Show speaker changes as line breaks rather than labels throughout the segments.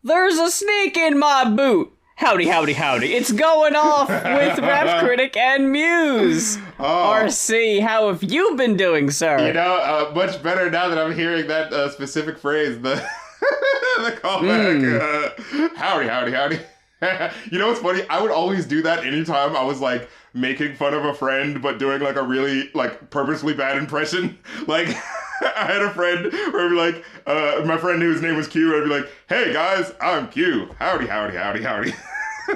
There's a snake in my boot. Howdy, howdy, howdy. It's going off with Rap Critic and Mues. RC, how have you been doing, sir?
You know, much better now that I'm hearing that specific phrase, the callback. Howdy, howdy, howdy. You know what's funny? I would always do that anytime I was, like, making fun of a friend, but doing, like, a really, like, purposely bad impression. Like, I had a friend where I'd be like, my friend whose name was Q, I'd be like, hey, guys, I'm Q. Howdy, howdy, howdy, howdy.
The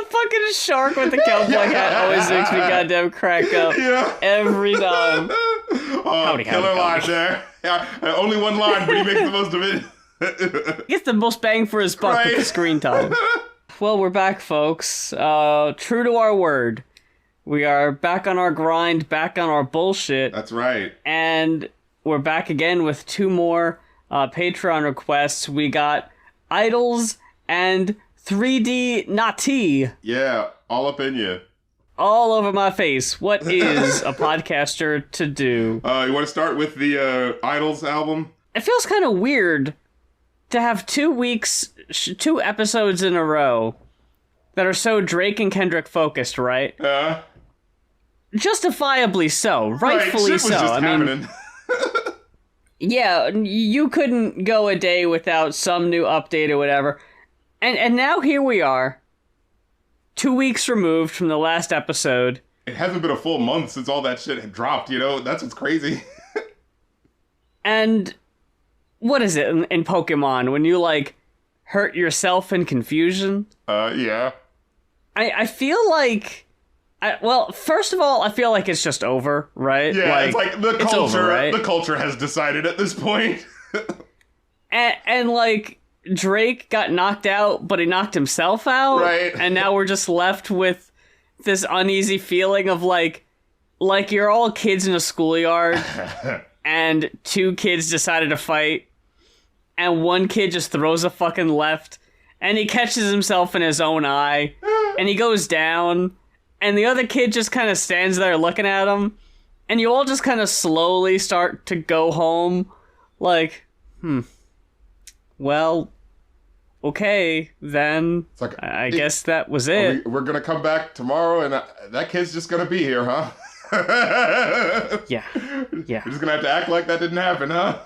fucking shark with the cowboy hat always makes me goddamn crack up. Yeah. Every time.
Howdy, killer howdy, line there. Yeah, only one line, but he makes the most of it.
Gets the most bang for his buck with the screen time. Well, we're back, folks. True to our word. We are back on our grind, back on our bullshit.
That's right.
And we're back again with 2 more Patreon requests. We got IDLES and 3D Nati.
Yeah, all up in you.
All over my face. What is a podcaster to do?
You want to start with the IDLES album?
It feels kind of weird to have 2 weeks, 2 episodes in a row that are so Drake and Kendrick focused, right? Justifiably so, rightfully
right, shit was
so.
Just happening.
Yeah, you couldn't go a day without some new update or whatever. And now here we are, 2 weeks removed from the last episode.
It hasn't been a full month since all that shit had dropped, you know? That's what's crazy.
And what is it in Pokemon when you, like, hurt yourself in confusion?
Yeah.
I feel like... well, first of all, I feel like it's just over, right?
Yeah,
like,
it's like the culture,
over, right?
The culture has decided at this point.
and like, Drake got knocked out, but he knocked himself out.
Right.
And now we're just left with this uneasy feeling of like you're all kids in a schoolyard, and 2 kids decided to fight, and one kid just throws a fucking left, and he catches himself in his own eye, and he goes down. And the other kid just kind of stands there looking at him. And you all just kind of slowly start to go home. Like, well, okay, then. It's like, I guess that was it.
We're going to come back tomorrow and that kid's just going to be here, huh?
Yeah.
We're just going to have to act like that didn't happen, huh?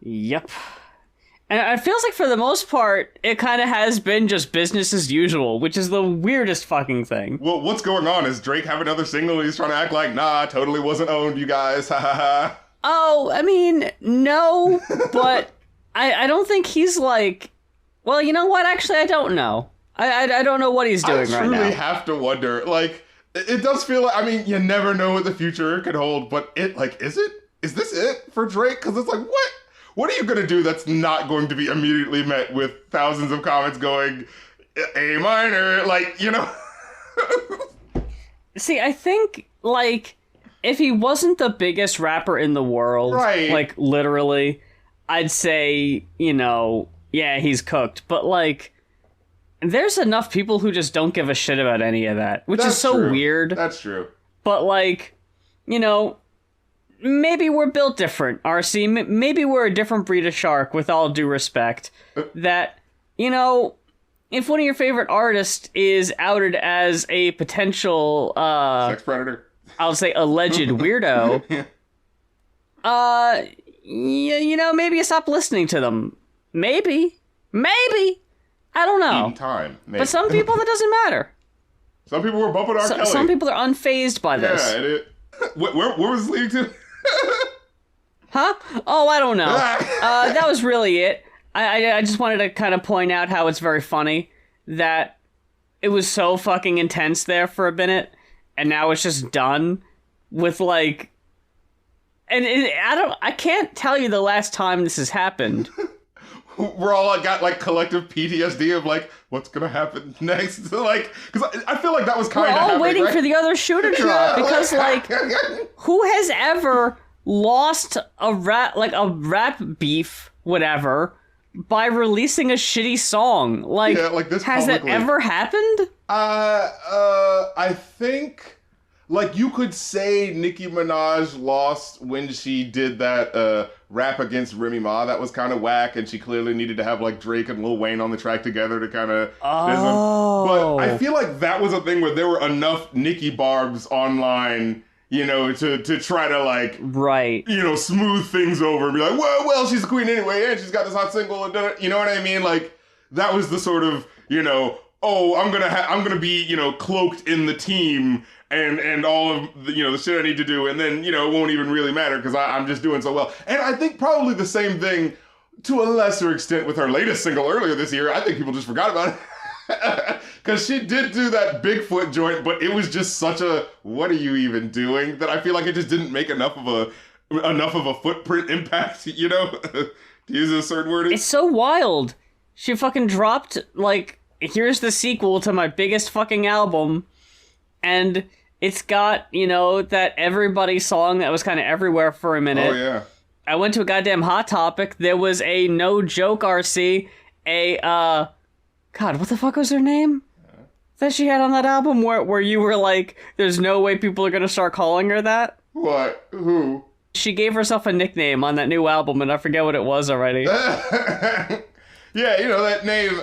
Yep. And it feels like for the most part, it kind of has been just business as usual, which is the weirdest fucking thing.
Well, what's going on? Is Drake have another single and he's trying to act like, nah, totally wasn't owned, you guys, ha ha ha?
Oh, I mean, no, but I don't think he's like... Well, you know what? Actually, I don't know. I don't know what he's doing right now.
I truly have to wonder, like, it does feel like, I mean, you never know what the future could hold, but is this it for Drake? Because it's like, what are you going to do that's not going to be immediately met with thousands of comments going, A minor, like, you know?
See, I think, like, if he wasn't the biggest rapper in the world,
right,
like, literally, I'd say, you know, yeah, he's cooked. But, like, there's enough people who just don't give a shit about any of that, which is so weird.
That's true.
But, like, you know... Maybe we're built different, RC. Maybe we're a different breed of shark, with all due respect. That, you know, if one of your favorite artists is outed as a potential...
sex predator?
I'll say alleged weirdo. You know, maybe you stop listening to them. Maybe. I don't know.
In time, maybe.
But some people, that doesn't matter.
Some people were bumping R. Kelly.
Some people are unfazed by this.
Yeah, where was this leading to?
Huh? Oh, I don't know. That was really it. I just wanted to kind of point out how it's very funny that it was so fucking intense there for a minute, and now it's just done with, like... And I can't tell you the last time this has happened.
We're all got, like, collective PTSD of, like, what's gonna happen next? Like, because I feel like that was kind of happening,
waiting
right?
for the other shoe to drop, because, like, who has ever lost a rap beef, whatever, by releasing a shitty song? Like,
yeah, like this
has
publicly.
that ever happened?
I think, like, you could say Nicki Minaj lost when she did that rap against Remy Ma that was kind of whack, and she clearly needed to have like Drake and Lil Wayne on the track together to kind of. But I feel like that was a thing where there were enough Nicki barbs online, you know, to try to like,
right,
you know, smooth things over and be like, well, she's the queen anyway, and she's got this hot single, and you know what I mean? Like that was the sort of, you know, oh, I'm gonna be, you know, cloaked in the team. And all of the, you know, the shit I need to do, and then, you know, it won't even really matter because I'm just doing so well. And I think probably the same thing to a lesser extent with her latest single earlier this year. I think people just forgot about it because she did do that Bigfoot joint, but it was just such a what are you even doing that I feel like it just didn't make enough of a footprint impact. You know, to use a certain word.
It's so wild. She fucking dropped like, here's the sequel to my biggest fucking album. And it's got, you know, that Everybody song that was kind of everywhere for a minute.
Oh, yeah.
I went to a goddamn Hot Topic. There was a No Joke RC, God, what the fuck was her name? That she had on that album where you were like, there's no way people are going to start calling her that?
What? Who?
She gave herself a nickname on that new album, and I forget what it was already.
Yeah, you know, that name,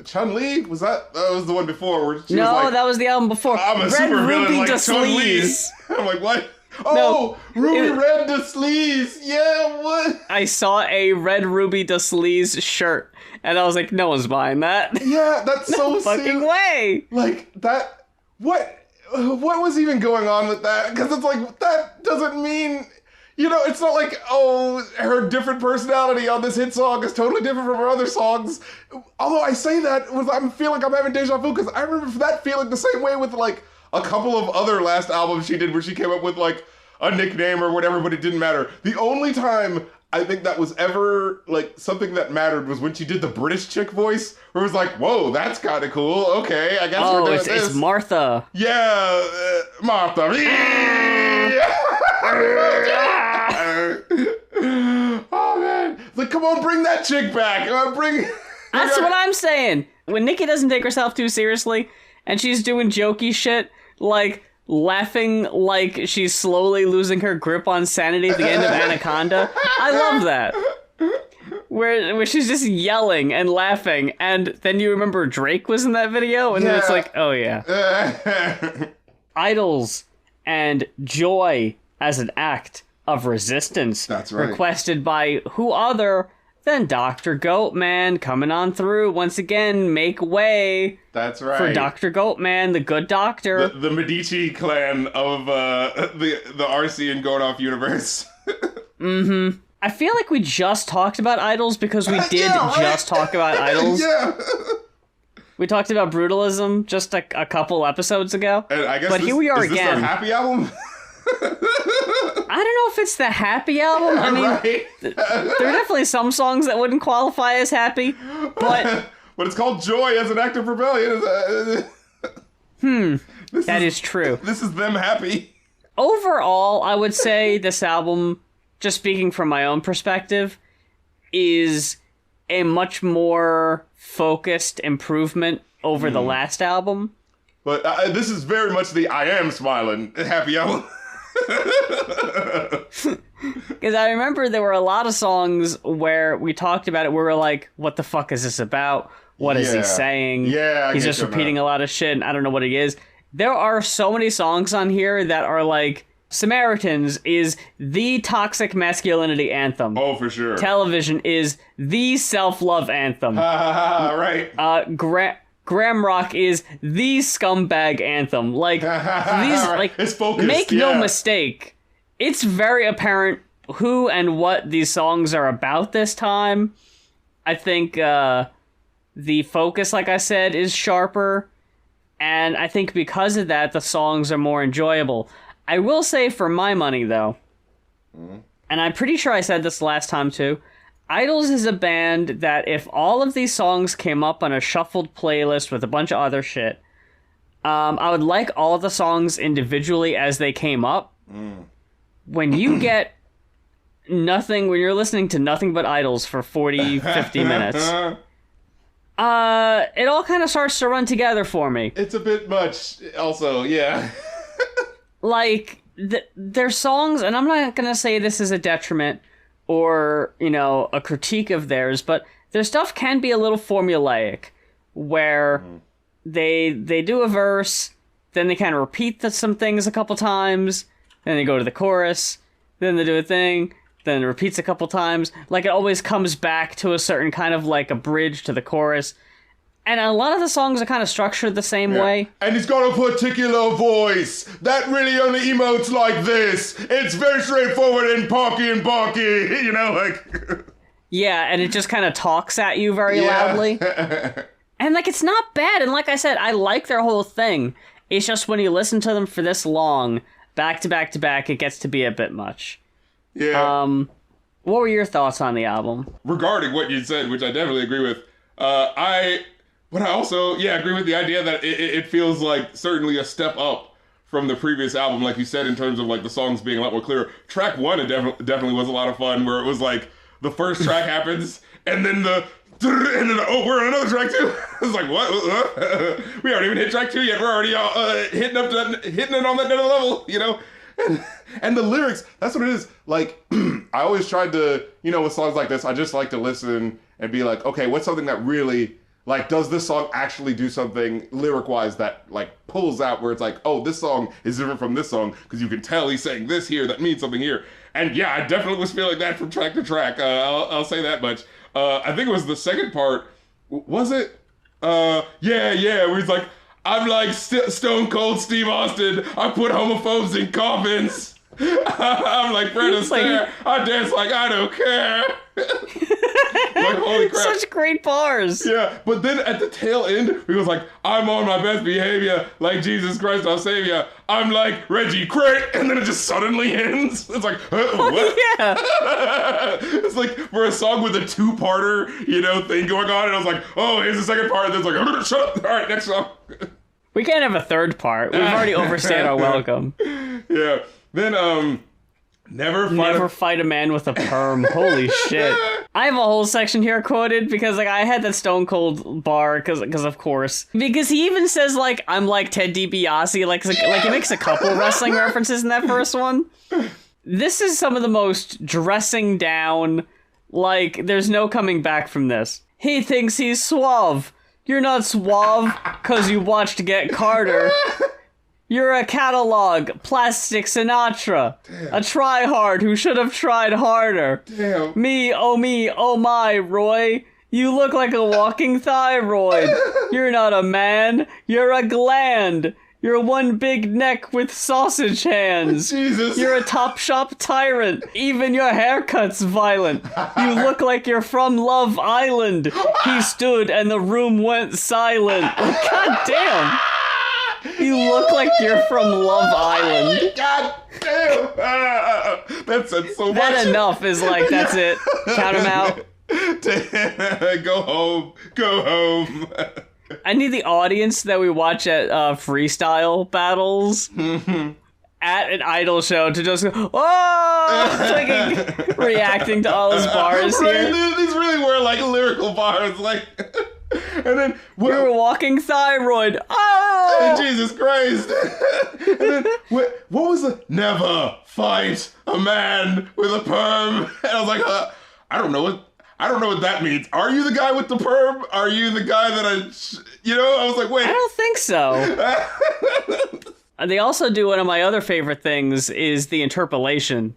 Chun-Li? Was that was the one before? Where she was like,
that was the album before.
I'm a
Red
super
Ruby
villain like Chun-Li. I'm like, what? Oh,
No,
Ruby Red de Sleaze. Yeah, what?
I saw a Red Ruby de Sleaze shirt, and I was like, no one's buying that.
Yeah, that's so
Fucking way.
Like, that, what was even going on with that? Because it's like, that doesn't mean... You know, it's not like, oh, her different personality on this hit song is totally different from her other songs. Although I say that, I feel like I'm having deja vu, because I remember that feeling the same way with, like, a couple of other last albums she did where she came up with, like, a nickname or whatever, but it didn't matter. The only time I think that was ever, like, something that mattered was when she did the British chick voice, where it was like, whoa, that's kind of cool. Okay, I guess we're doing this.
It's Martha.
Yeah, Martha. Oh man, it's like, come on, bring that chick back.
That's what I'm saying. When Nicki doesn't take herself too seriously and she's doing jokey shit, like laughing like she's slowly losing her grip on sanity at the end of Anaconda, I love that. Where she's just yelling and laughing, and then you remember Drake was in that video, and then it's like, oh yeah. Idols and Joy as an act of resistance.
That's right.
Requested by who other than Dr. Goatman, coming on through once again. Make way.
That's right.
For Dr. Goatman, the good doctor.
The Medici clan of the RC and Going Off universe.
Mm-hmm. I feel like we just talked about Idols because we did just talk about Idols.
Yeah.
We talked about Brutalism just a couple episodes ago.
And I guess
here we are
is
again.
This our happy album?
I don't know if it's the happy album. I mean,
right?
There are definitely some songs that wouldn't qualify as happy, but...
But it's called Joy as an act of rebellion.
That is true.
This is them happy.
Overall, I would say this album, just speaking from my own perspective, is a much more focused improvement over the last album.
But this is very much the I Am Smiling happy album.
Because I remember there were a lot of songs where we talked about it where we're like, what the fuck is this about? What is he saying?
Yeah,
he's just repeating a lot of shit and I don't know what he is. There are so many songs on here that are like, Samaritans is the toxic masculinity anthem.
Oh, for sure.
Television is the self-love anthem.
Right.
Graham Rock is the scumbag anthem. Like, these, like,
it's focused,
make no mistake, it's very apparent who and what these songs are about this time. I think the focus, like I said, is sharper, and I think because of that, the songs are more enjoyable. I will say, for my money, though, and I'm pretty sure I said this last time, too, Idols is a band that if all of these songs came up on a shuffled playlist with a bunch of other shit, I would like all of the songs individually as they came up. When you get nothing, when you're listening to nothing but Idols for 40, 50 minutes, it all kind of starts to run together for me.
It's a bit much, also, yeah.
Like, their songs, and I'm not going to say this is a detriment, or, you know, a critique of theirs, but their stuff can be a little formulaic, where they do a verse, then they kind of repeat some things a couple times, then they go to the chorus, then they do a thing, then it repeats a couple times. Like, it always comes back to a certain kind of, like, a bridge to the chorus. And a lot of the songs are kind of structured the same way.
And he's got a particular voice that really only emotes like this. It's very straightforward and barky, you know, like...
Yeah, and it just kind of talks at you very loudly. And, like, it's not bad. And like I said, I like their whole thing. It's just when you listen to them for this long, back to back to back, it gets to be a bit much.
Yeah.
What were your thoughts on the album?
Regarding what you said, which I definitely agree with, But I also, agree with the idea that it feels like certainly a step up from the previous album, like you said, in terms of like the songs being a lot more clear. Track 1, it definitely was a lot of fun, where it was like the first track happens, and then oh, we're on another track too. It's like, what? We haven't even hit track 2 yet. We're already hitting it on that another level, you know? And the lyrics, that's what it is. Like, I always tried to, you know, with songs like this, I just like to listen and be like, okay, what's something that really, like, does this song actually do something lyric-wise that, like, pulls out where it's like, oh, this song is different from this song because you can tell he's saying this here that means something here. And yeah, I definitely was feeling that from track to track. I'll say that much. I think it was the second part. Was it? Where he's like, I'm like Stone Cold Steve Austin. I put homophobes in coffins. I'm like Fred Astaire. I dance like I don't care. Like, holy crap.
Such great bars.
Yeah, but then at the tail end, he was like, I'm on my best behavior, like Jesus Christ our Savior. I'm like Reggie Craig, and then it just suddenly ends. It's like, what?
Yeah.
It's like for a song with a two-parter, you know, thing going on, and I was like, oh, here's the second part, and then it's like, shut up. All right, next song.
We can't have a third part. We've already overstayed our welcome.
Yeah. Then, Never
fight a man with a perm. Holy shit. I have a whole section here quoted because, like, I had that Stone Cold bar because of course. Because he even says, like, I'm like Ted DiBiase. Like he makes a couple wrestling references in that first one. This is some of the most dressing down, like, there's no coming back from this. He thinks he's suave. You're not suave because you watched Get Carter. You're a catalog, Plastic Sinatra. Damn. A tryhard who should have tried harder.
Damn.
Me, oh my, Roy. You look like a walking thyroid. You're not a man, you're a gland. You're one big neck with sausage hands.
Jesus.
You're a top shop tyrant. Even your haircut's violent. You look like you're from Love Island. He stood and the room went silent. God damn. You look like you're from Love Island.
God damn. That said so much.
That enough is like, that's it. Count him out.
Go home. Go home.
I need the audience that we watch at freestyle battles at an idol show to just go, oh, like, reacting to all his bars here.
These really were like lyrical bars, like... And then
you're a walking thyroid. Oh,
Jesus Christ! And then what was the never fight a man with a perm? And I was like, I don't know what that means. Are you the guy with the perm? Are you the guy that I was like, wait.
I don't think so. They also do one of my other favorite things is the interpolation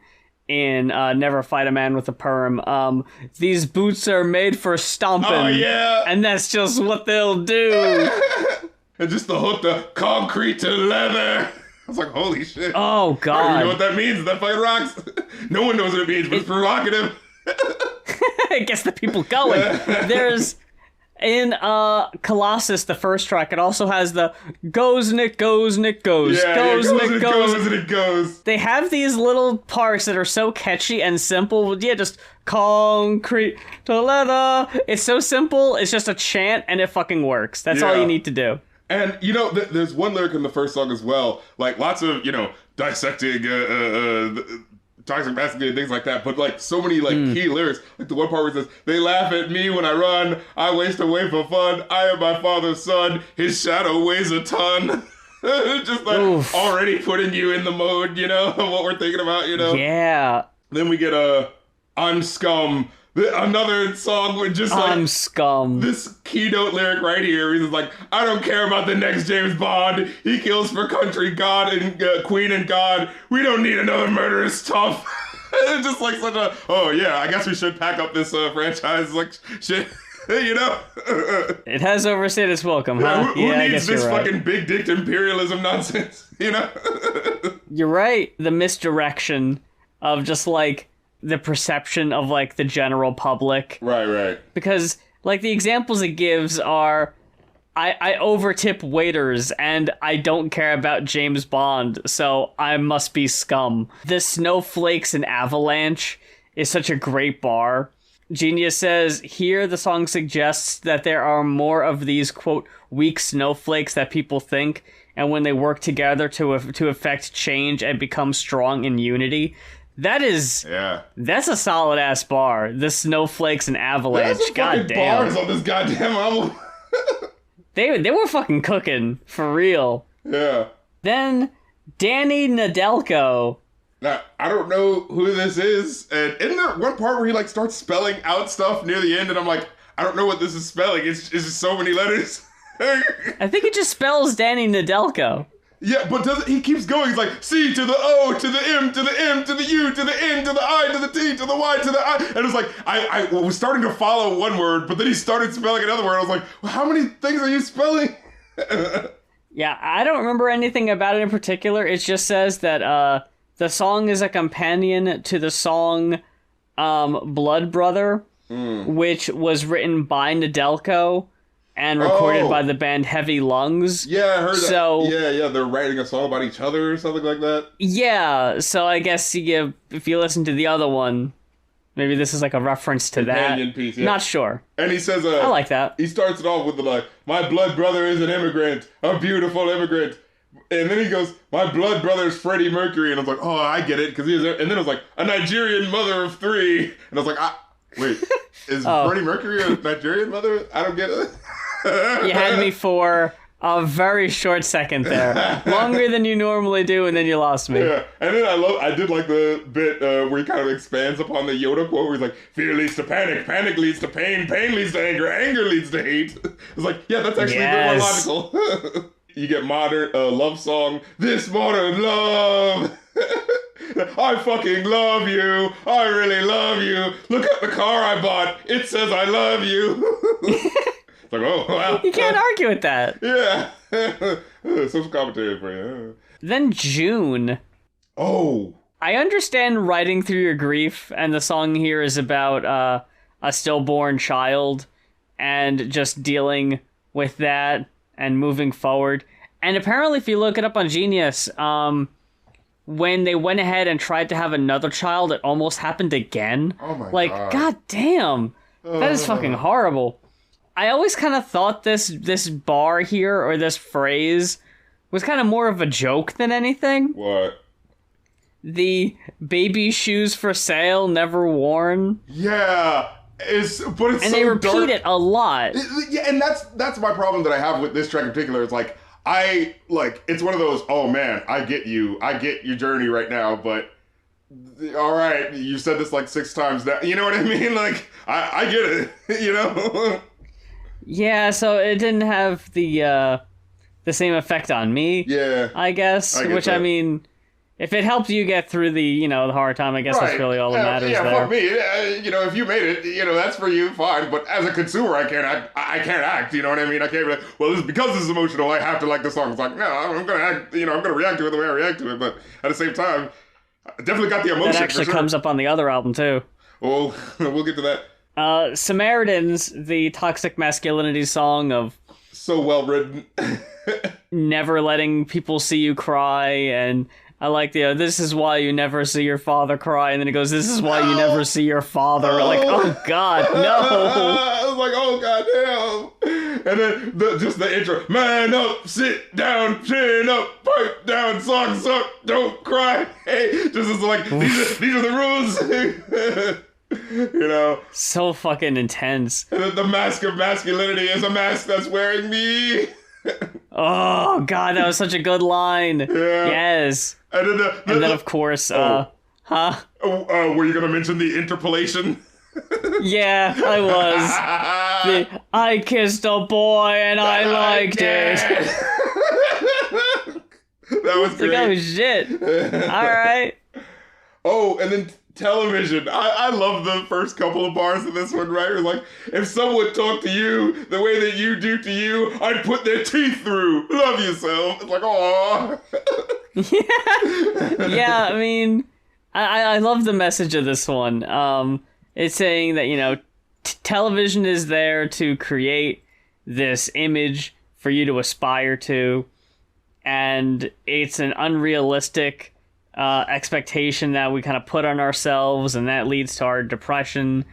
in Never Fight a Man with a Perm. These boots are made for stomping.
Oh, yeah.
And that's just what they'll do.
And just the hook, the concrete to leather. I was like, holy shit.
Oh, God.
I don't even know what that means. That fight rocks. No one knows what it means, but it's provocative.
It gets the people going. There's... In Colossus, the first track, it also has the goes, Nick, goes, Nick, goes.
Yeah,
goes,
yeah,
Nick, goes.
And it goes.
They have these little parts that are so catchy and simple. Yeah, just concrete to leather. It's so simple. It's just a chant, and it fucking works. That's all you need to do.
And, you know, there's one lyric in the first song as well. Like, lots of, you know, dissecting... toxic masculinity, things like that, but like so many like key lyrics, like the one part where it says, they laugh at me when I run, I waste away for fun, I am my father's son, his shadow weighs a ton. Just like already putting you in the mode, you know, of what we're thinking about, you know.
Yeah.
Then we get I'm scum. Another song with just like
I'm scum.
this keynote lyric right here. He's like, I don't care about the next James Bond. He kills for country, God, and Queen and God. We don't need another murderous tough. It's just like such a, oh yeah, I guess we should pack up this franchise. Like, shit, you know?
It has overstayed its welcome, huh?
Who
I
needs
guess
this
you're right.
fucking big dicked imperialism nonsense? You know?
You're right. The misdirection of just like the perception of like the general public.
Right.
Because like the examples it gives are I overtip waiters and I don't care about James Bond, so I must be scum. The Snowflakes and Avalanche is such a great bar. Genius says, here the song suggests that there are more of these, quote, weak snowflakes that people think, and when they work together to affect change and become strong in unity. That's a solid ass bar. The Snowflakes and Avalanche.
There's some
God
fucking
damn.
bars on this goddamn album.
They were fucking cooking for real.
Yeah.
Then Danny Nadelko.
Now, I don't know who this is, and isn't there one part where he like starts spelling out stuff near the end, and I'm like, I don't know what this is spelling. It's just so many letters.
I think it just spells Danny Nadelko.
Yeah, but he keeps going. He's like, C to the O, to the M, to the M, to the U, to the N, to the I, to the T, to the Y, to the I. And it's like, I was starting to follow one word, but then he started spelling another word. I was like, well, how many things are you spelling?
Yeah, I don't remember anything about it in particular. It just says that the song is a companion to the song Blood Brother, which was written by Nadelko and recorded by the band Heavy Lungs.
Yeah, I heard
so,
that. Yeah, they're writing a song about each other or something like that.
Yeah, so I guess if you listen to the other one, maybe this is like a reference to
Companion
that.
piece, yeah.
Not sure.
And he says,
I like that.
He starts it off with the like, my blood brother is an immigrant, a beautiful immigrant. And then he goes, my blood brother is Freddie Mercury. And I was like, oh, I get it. And then it was like, a Nigerian mother of 3. And I was like, wait, is Freddie Mercury a Nigerian mother? I don't get it.
You had me for a very short second there. Longer than you normally do, and then you lost me.
Yeah, and then I did like the bit where he kind of expands upon the Yoda quote where he's like, fear leads to panic, panic leads to pain, pain leads to anger, anger leads to hate. It's like, yeah, that's actually a bit more logical. You get modern love song, this modern love. I fucking love you. I really love you. Look at the car I bought. It says I love you. Like, oh, wow.
You can't argue with that.
Yeah. Social commentary for you.
Then June.
Oh.
I understand writing through your grief, and the song here is about a stillborn child and just dealing with that and moving forward. And apparently, if you look it up on Genius, when they went ahead and tried to have another child, it almost happened again.
Oh my God.
God damn. That is fucking horrible. I always kind of thought this bar here, or this phrase, was kind of more of a joke than anything.
What?
The baby shoes for sale, never worn.
Yeah, it's
and
so
they repeat
dark.
it a lot.
Yeah, and that's my problem that I have with this track in particular. It's like, it's one of those, oh man, I get your journey right now, but all right, you said this like 6 times now. You know what I mean? Like, I get it, you know?
Yeah, so it didn't have the same effect on me.
Yeah.
I guess. Which,
that.
I mean, if it helped you get through the hard time, I guess that's really all that matters there.
Fuck me. If you made it, that's for you, fine. But as a consumer, I can't act, you know what I mean? I can't be like, well, because this is emotional, I have to like the song. It's like, no, I'm going to act, I'm going to react to it the way I react to it. But at the same time, I definitely got the emotion.
That actually
for sure.
comes up on the other album, too.
Well, we'll get to that.
Samaritans, the toxic masculinity song of
so well written.
never letting people see you cry, and I like the this is why you never see your father cry, and then it goes, this is why you never see your father. Like, oh god, no.
I was like, oh god damn. And then just the intro, man up, sit down, chin up, pipe down, socks up, don't cry. Hey, just is like, these are the rules.
So fucking intense.
And then the mask of masculinity is a mask that's wearing me.
Oh god, that was such a good line.
Yeah.
Yes.
And then
of course, Huh?
Were you gonna mention the interpolation?
Yeah, I was. I kissed a boy and I liked it.
That was great.
Like, oh shit. Alright.
Oh, and then television. I love the first couple of bars of this one, right? It was like, if someone talked to you the way that you do to you, I'd put their teeth through. Love yourself. It's like, aww.
Yeah, I mean, I love the message of this one. It's saying that, you know, television is there to create this image for you to aspire to, and it's an unrealistic expectation that we kind of put on ourselves, and that leads to our depression.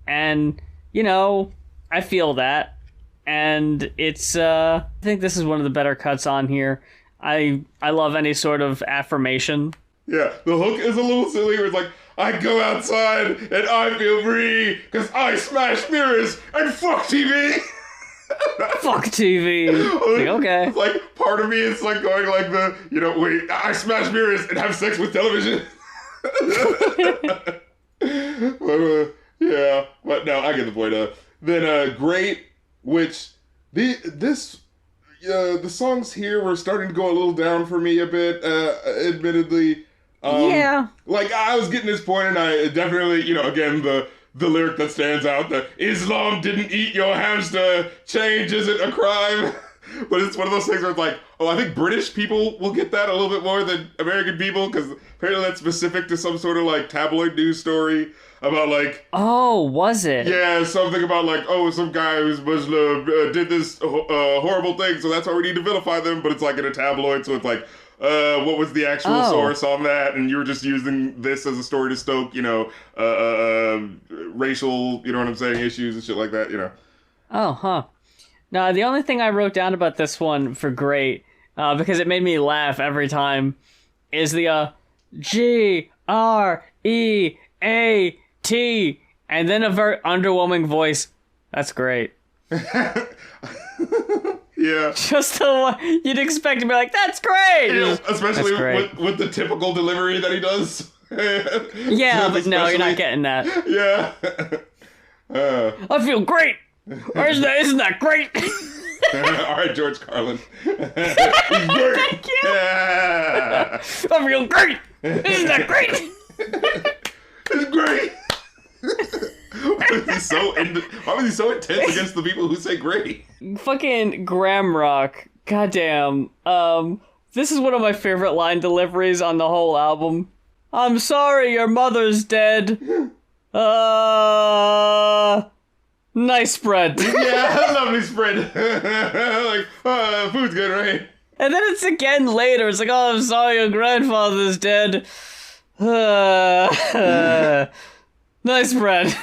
And, you know, I feel that, and it's I think this is one of the better cuts on here. I love any sort of affirmation.
Yeah, the hook is a little silly where it's like, I go outside and I feel free because I smash mirrors and fuck TV.
Fuck TV. Like, okay.
It's like, part of me is like going like wait, I smash mirrors and have sex with television. But, yeah, but no, I get the point. Then Great, which the songs here were starting to go a little down for me a bit, admittedly.
Yeah.
Like, I was getting this point, and I definitely, again, the lyric that stands out, the Islam didn't eat your hamster, change isn't a crime. But it's one of those things where it's like, oh, I think British people will get that a little bit more than American people, because apparently that's specific to some sort of, like, tabloid news story about, like...
Oh, was it?
Yeah, something about, like, oh, some guy who's Muslim did this horrible thing, so that's why we need to vilify them, but it's, like, in a tabloid, so it's like... what was the actual source on that? And you were just using this as a story to stoke, racial, you know what I'm saying, issues and shit like that,
Oh, huh. No, the only thing I wrote down about this one for Great, because it made me laugh every time, is the G-R-E-A-T, and then a very underwhelming voice. That's great.
Yeah.
Just the one you'd expect to be like, that's great!
Yeah, especially
that's great.
With the typical delivery that he does.
Yeah, but no, you're not getting that.
Yeah.
I feel great! Isn't that great?
All right, George Carlin. He's great.
Thank you!
Yeah.
I feel great! Isn't that great?
It's great! Why was he so intense against the people who say great?
Fucking Graham Rock. Goddamn. This is one of my favorite line deliveries on the whole album. I'm sorry your mother's dead. Nice spread.
Yeah, lovely spread. Like, food's good, right?
And then it's again later. It's like, oh, I'm sorry your grandfather's dead. Nice spread.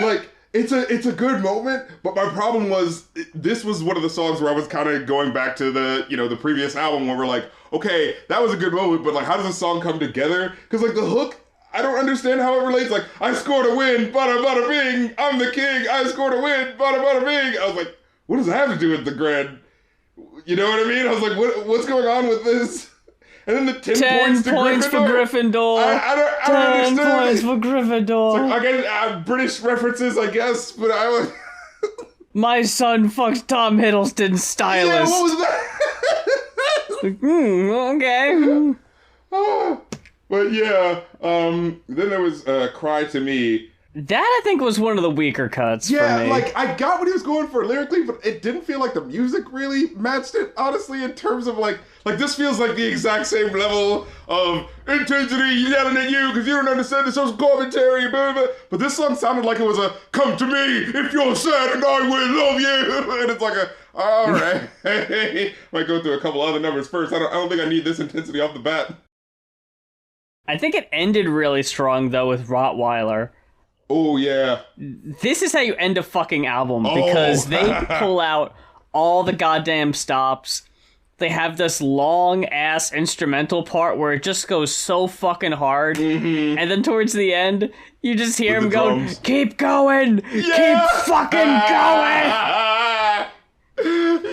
Like, it's a good moment, but my problem was, this was one of the songs where I was kind of going back to the previous album where we're like, okay, that was a good moment, but like, how does the song come together? Because like, the hook, I don't understand how it relates. Like, I scored a win, bada bada bing, I'm the king, I scored a win, bada bada bing. I was like, what does that have to do with the grand? You know what I mean? I was like, what's going on with this? And then the 10 points
for Gryffindor.
I don't understand.
10 points for Gryffindor.
Like, I get British references, I guess, but I was...
My son fucked Tom Hiddleston's stylist.
Yeah, what was that?
Okay.
But yeah, then there was Cry to Me.
That, I think, was one of the weaker cuts for me.
Yeah, like, I got what he was going for lyrically, but it didn't feel like the music really matched it, honestly, in terms of, like this feels like the exact same level of intensity yelling at you because you don't understand the social commentary, blah, blah. But this song sounded like it was a, come to me if you're sad and I will love you. And it's like a, all right. Might go through a couple other numbers first. I don't think I need this intensity off the bat.
I think it ended really strong, though, with Rottweiler.
Oh, yeah.
This is how you end a fucking album, because they pull out all the goddamn stops. They have this long-ass instrumental part where it just goes so fucking hard. Mm-hmm. And then towards the end, you just hear him go, keep going! Yeah! Keep fucking going!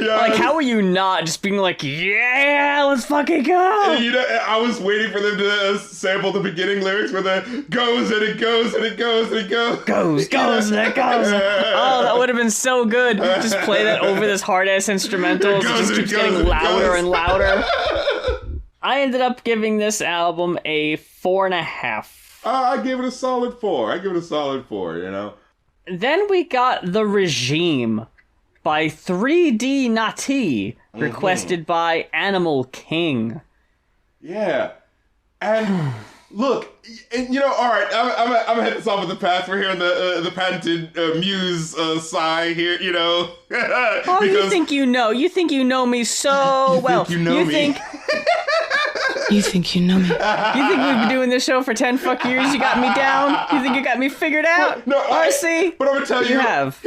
Yeah.
Like, how are you not just being like, yeah, let's fucking go?
You know, I was waiting for them to sample the beginning lyrics where the goes and it goes and it goes and it goes.
Goes and it goes. Oh, that would have been so good. Just play that over this hard-ass instrumental. It just keeps getting louder and louder. I ended up giving this album a 4.5.
I gave it a solid 4. You know.
Then we got The Regime by 3D Nati, requested by Animal King.
Yeah. And look, you know, all right, I'm gonna hit this off with the pass. We're hearing the patented Mues sigh here, you know.
Oh, you think you know? You think you know me so well?
You know me.
You think you know me?
You think we've been doing this show for 10 fuck years? You got me down? You think you got me figured out?
No,
RC?
But I'm gonna tell you.
You have.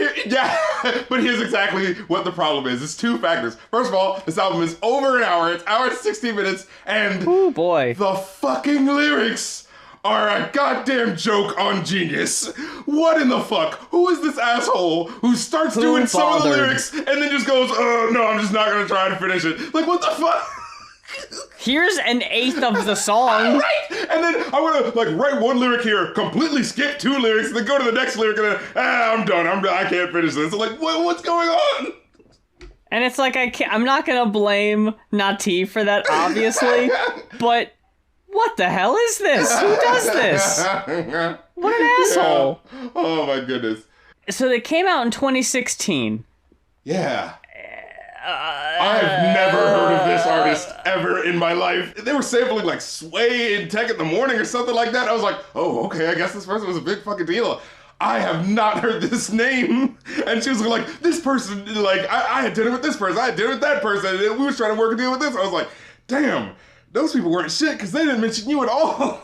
But here's exactly what the problem is. It's 2 factors. First of all, this album is over an hour. It's hour and 16 minutes, and
Oh boy.
the fucking lyrics are a goddamn joke on Genius. What in the fuck? Who is this asshole who starts doing some of the lyrics and then just goes, oh no, I'm just not gonna try to finish it. Like, what the fuck?
Here's an eighth of the song.
Right? And then I want to, like, write one lyric here, completely skip 2 lyrics, and then go to the next lyric, and then, I'm done. I can't finish this. I'm like, what's going on?
And it's like, I'm not gonna blame Nati for that, obviously, but what the hell is this? Who does this? What an asshole.
Yeah. Oh my goodness.
So they came out in 2016.
Yeah. I've never heard of this artist ever in my life. They were sampling like Sway in Tech in the Morning or something like that. I was like, oh, okay, I guess this person was a big fucking deal. I have not heard this name. And she was like, this person, like, I had dinner with this person, I had dinner with that person, and we was trying to work a deal with this. I was like, damn, those people weren't shit because they didn't mention you at all.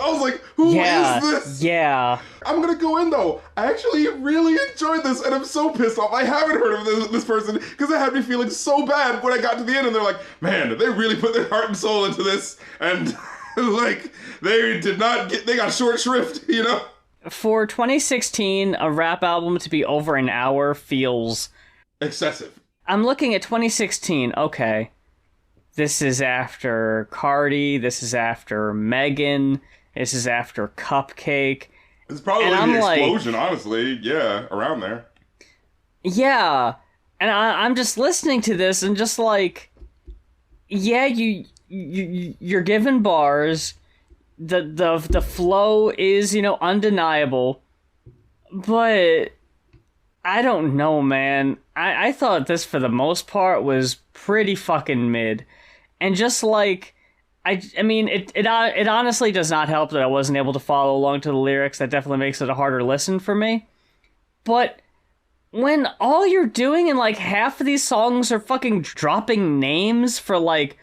I was like, who is this?
Yeah.
I'm gonna go in though. I actually really enjoyed this, and I'm so pissed off. I haven't heard of this person because it had me feeling so bad when I got to the end, and they're like, man, they really put their heart and soul into this, and like they got short shrift, you know?
For 2016, a rap album to be over an hour feels
excessive.
I'm looking at 2016. Okay. This is after Cardi. This is after Megan. This is after Cupcake.
It's probably the explosion, honestly. Yeah, around there.
Yeah. And I'm just listening to this and just like, yeah, you're given bars. The flow is, undeniable. But I don't know, man. I thought this, for the most part, was pretty fucking mid. And just like, I mean, it honestly does not help that I wasn't able to follow along to the lyrics. That definitely makes it a harder listen for me. But when all you're doing in like half of these songs are fucking dropping names for like,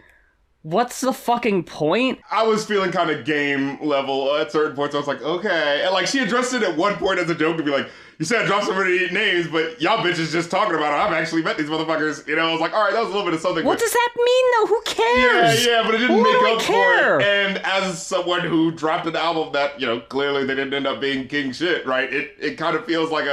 what's the fucking point? I
was feeling kind of game level at certain points. I was like, okay. And like, she addressed it at one point as a joke to be like, you said I dropped so many names, but y'all bitches just talking about it. I've actually met these motherfuckers. You know, I was like, all right, that was a little bit of something.
What does that mean, though? Who cares?
Yeah, but it didn't make up for it. And as someone who dropped an album that, clearly they didn't end up being king shit, right? It kind of feels like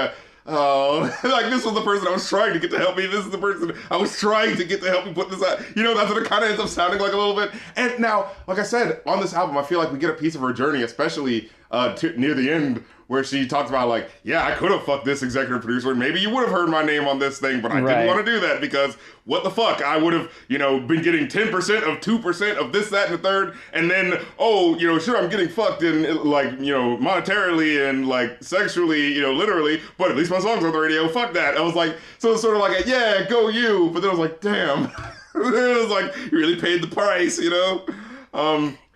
like this was the person I was trying to get to help me. This is the person I was trying to get to help me put this out. That's what it kind of ends up sounding like a little bit. And now, like I said, on this album, I feel like we get a piece of her journey, especially near the end, where she talks about like, yeah, I could have fucked this executive producer, and maybe you would have heard my name on this thing, but I didn't want to do that because what the fuck? I would have, been getting 10% of 2% of this, that, and the third, and then, sure, I'm getting fucked and like, monetarily and like sexually, literally, but at least my song's on the radio. Fuck that. I was like, so it's sort of like, yeah, go you, but then I was like, damn. It was like, you really paid the price,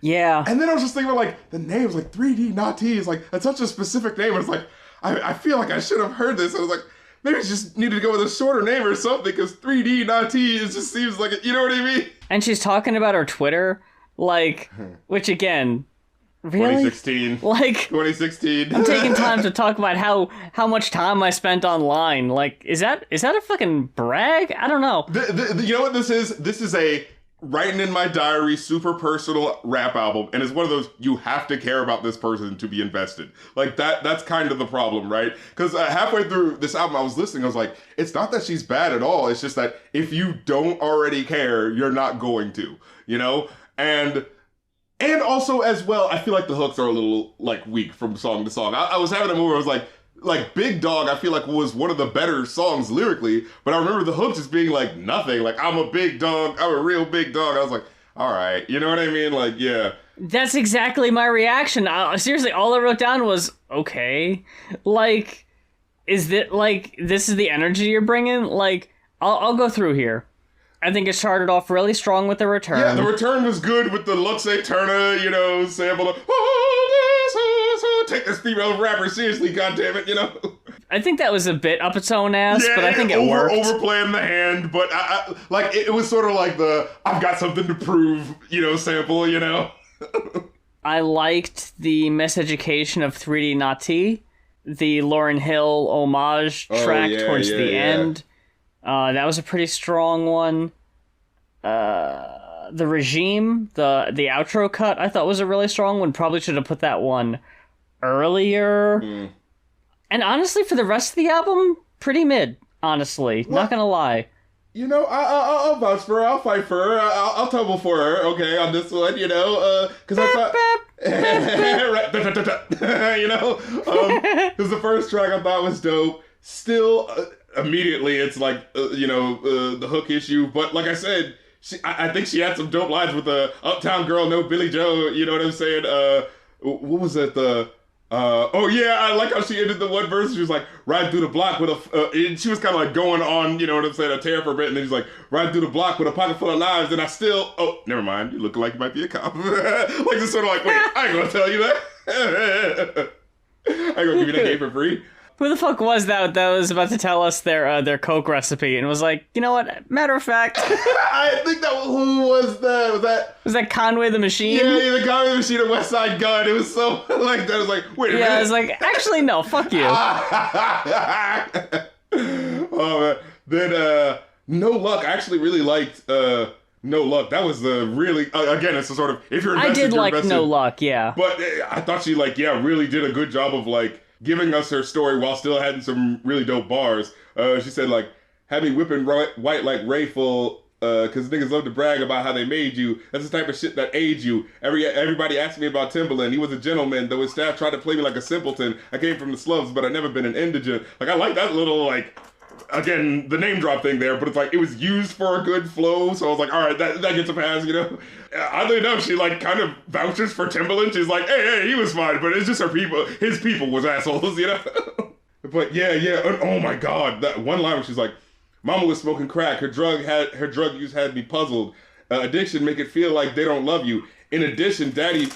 Yeah.
And then I was just thinking about, like, the names, like, 3D Nati is, like, that's such a specific name. And it's like, I feel like I should have heard this. And I was like, maybe I just needed to go with a shorter name or something, because 3D Nati, it just seems like, you know what I mean?
And she's talking about her Twitter, like, which, again, really?
2016.
Like,
2016.
I'm taking time to talk about how much time I spent online. Like, is that a fucking brag? I don't know.
You know what this is? This is a writing in my diary, super personal rap album, and it's one of those, you have to care about this person to be invested. Like, that's kind of the problem, right? Because halfway through this album, I was listening, I was like, it's not that she's bad at all, it's just that if you don't already care, you're not going to, you know? And also, as well, I feel like the hooks are a little, like, weak from song to song. I was having a moment where I was like Big Dog, I feel like was one of the better songs lyrically, but I remember the hook just being like nothing. Like, I'm a big dog, I'm a real big dog. I was like, all right, you know what I mean? Like, yeah.
That's exactly my reaction. Seriously, all I wrote down was, okay. Like, is that, like, this is the energy you're bringing? Like, I'll go through here. I think it started off really strong with the return.
Yeah, the return was good with the Luxe Turner, you know, sample of, take this female rapper seriously, goddammit, you know?
I think that was a bit up its own ass, but I think it worked.
Overplaying the hand, but I like, it was sort of like the, I've got something to prove, you know, sample, you know?
I liked the miseducation of 3D Nati, the Lauryn Hill homage track towards the end. That was a pretty strong one. The Regime, the outro cut, I thought was a really strong one. Probably should have put that one earlier. And honestly, for the rest of the album, pretty mid, honestly. Not gonna lie.
You know, I'll vouch for her, I'll fight for her, I'll tumble for her, okay, on this one, you know, because I thought... you know, because the first track I thought was dope. Still, immediately, it's like, you know, the hook issue, but like I said, I think she had some dope lines with the Uptown Girl, no Billy Joe, you know what I'm saying? What was it, oh yeah, I like how she ended the one verse. She was like, ride through the block with and she was kind of like going on, you know what I'm saying, a tear for a bit, and then she's like, ride through the block with a pocket full of knives, and I still, oh, never mind, you look like you might be a cop. Like, just sort of like, wait, I ain't gonna tell you that. I ain't gonna give you that game for free.
Who the fuck was that was about to tell us their Coke recipe and was like, you know what, matter of fact.
I think who was that?
Was that Conway the Machine?
Yeah, the Conway the Machine of West Side Gun. It was so, like, that was like, wait a minute.
Yeah, I was like, actually, no, fuck you.
Oh, man. Then, No Luck, I actually really liked, No Luck. That was the really, again, it's a sort of, if you're invested,
I did like
invested.
No Luck, yeah.
But I thought she, like, yeah, really did a good job of, like, giving us her story while still having some really dope bars. She said, like, had me whipping white like Rayful, because niggas love to brag about how they made you. That's the type of shit that aids you. Everybody asked me about Timbaland. He was a gentleman, though his staff tried to play me like a simpleton. I came from the slums, but I never been an indigent. Like, I like that little, like, again, the name drop thing there, but it's like, it was used for a good flow, so I was like, all right, that gets a pass, you know? Oddly enough, she, like, kind of vouches for Timbaland. She's like, hey, he was fine, but it's just his people was assholes, you know? But yeah, oh my god, that one line where she's like, mama was smoking crack, her drug use had me puzzled. Addiction make it feel like they don't love you. In addition, daddy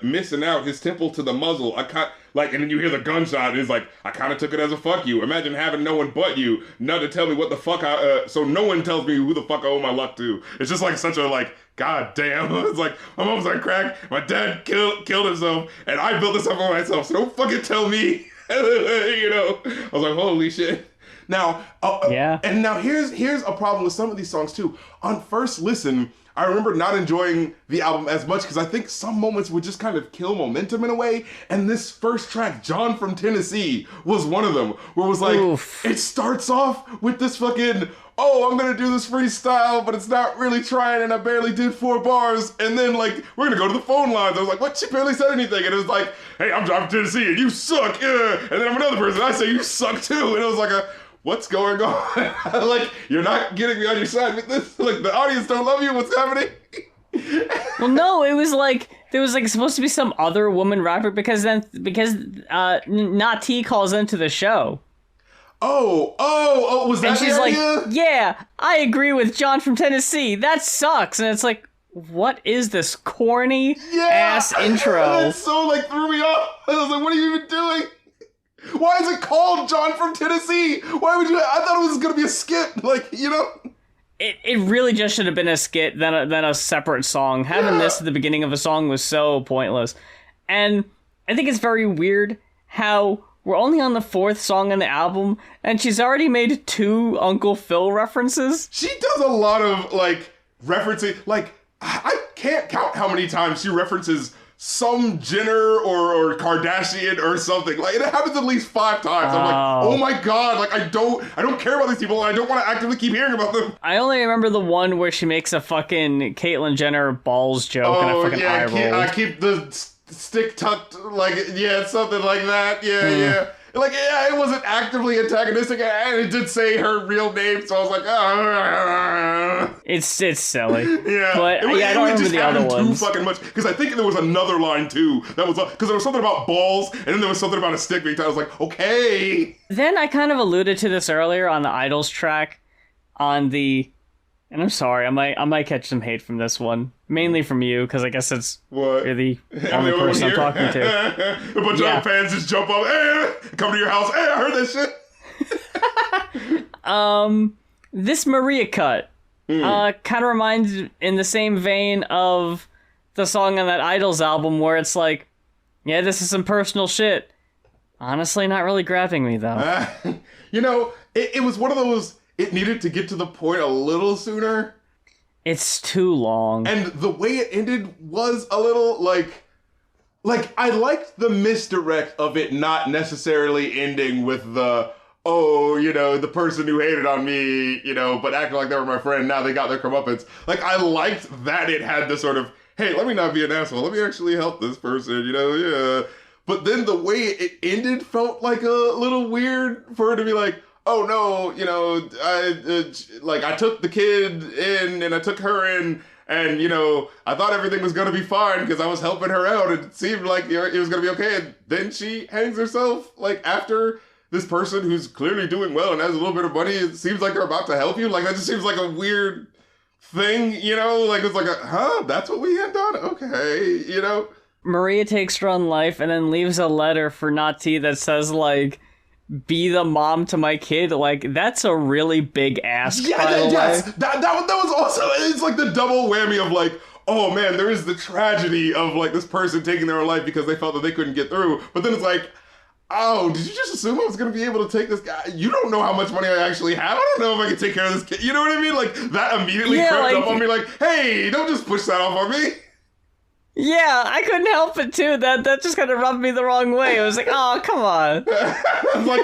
missing out his temple to the muzzle. And then you hear the gunshot, and it's like, I kind of took it as a fuck you. Imagine having no one but you, not to tell me what the fuck so no one tells me who the fuck I owe my luck to. It's just like such a, like, god damn. It's like, my mom's on crack, my dad killed himself, and I built this up on myself, so don't fucking tell me. You know? I was like, holy shit. Now,
yeah.
And now here's a problem with some of these songs too. On first listen, I remember not enjoying the album as much because I think some moments would just kind of kill momentum in a way. And this first track, John from Tennessee, was one of them. Where it was like, oof. It starts off with this fucking, oh, I'm gonna do this freestyle, but it's not really trying, and I barely did 4 bars. And then, like, we're gonna go to the phone lines. I was like, what? She barely said anything. And it was like, hey, I'm John from Tennessee, and you suck. And then I'm another person, I say you suck too. And it was like what's going on? Like, you're not getting me on your side with this? Like, the audience don't love you? What's happening?
Well, no, it was like, there was like supposed to be some other woman rapper because Nati calls into the show. Oh, was that? And she's like, yeah, I agree with John from Tennessee. That sucks. And it's like, what is this corny ass intro?
It so, like, threw me off. I was like, what are you even doing? Why is it called John from Tennessee? Why would you? I thought it was gonna be a skit, like, you know.
It really just should have been a skit than a separate song. Having this at the beginning of a song was so pointless, and I think it's very weird how we're only on the 4th song in the album, and she's already made 2 Uncle Phil references.
She does a lot of, like, referencing, like, I can't count how many times she references some Jenner or Kardashian or something. Like, it happens at least 5 times. I'm like, oh my god, like, I don't care about these people, and I don't want to actively keep hearing about them.
I only remember the one where she makes a fucking Caitlyn Jenner balls joke, and I fucking eye rolled.
I keep the stick tucked, like, yeah, something like that. Yeah. Like, yeah, it wasn't actively antagonistic, and it did say her real name, so I was like,
It's silly.
Yeah.
But, I don't remember the other ones.
Too fucking much, because I think there was another line, too, that was, because there was something about balls, and then there was something about a stick being tied. I was like, okay.
Then I kind of alluded to this earlier on the IDLES track, and I'm sorry, I might catch some hate from this one. Mainly from you, because I guess it's you're the only person I'm talking to.
A bunch of fans just jump up, hey, come to your house, hey, I heard that shit.
This Maria cut kind of reminds, in the same vein of the song on that IDLES album, where it's like, yeah, this is some personal shit. Honestly, not really grabbing me, though.
It was one of those, it needed to get to the point a little sooner.
It's too long.
And the way it ended was a little, like I liked the misdirect of it not necessarily ending with the, the person who hated on me, but acted like they were my friend, now they got their comeuppance. Like, I liked that it had the sort of, hey, let me not be an asshole, let me actually help this person, yeah. But then the way it ended felt like a little weird for her to be like, oh no, I took the kid in and I took her in and, I thought everything was going to be fine because I was helping her out. It seemed like it was going to be okay. And then she hangs herself, like, after this person who's clearly doing well and has a little bit of money. It seems like they're about to help you. Like, that just seems like a weird thing, like, it's like, that's what we end on? Okay,
Maria takes her own life and then leaves a letter for Nati that says, like, be the mom to my kid. Like, that's a really big ask.
Yes. That was also, it's like the double whammy of like, oh man, there is the tragedy of like this person taking their own life because they felt that they couldn't get through. But then it's like, oh, did you just assume I was going to be able to take this guy? You don't know how much money I actually have. I don't know if I can take care of this kid. You know what I mean? Like, that immediately crept up on me like, hey, don't just push that off on me.
Yeah, I couldn't help it too. That just kind of rubbed me the wrong way. It was like, oh, come on.
I was like,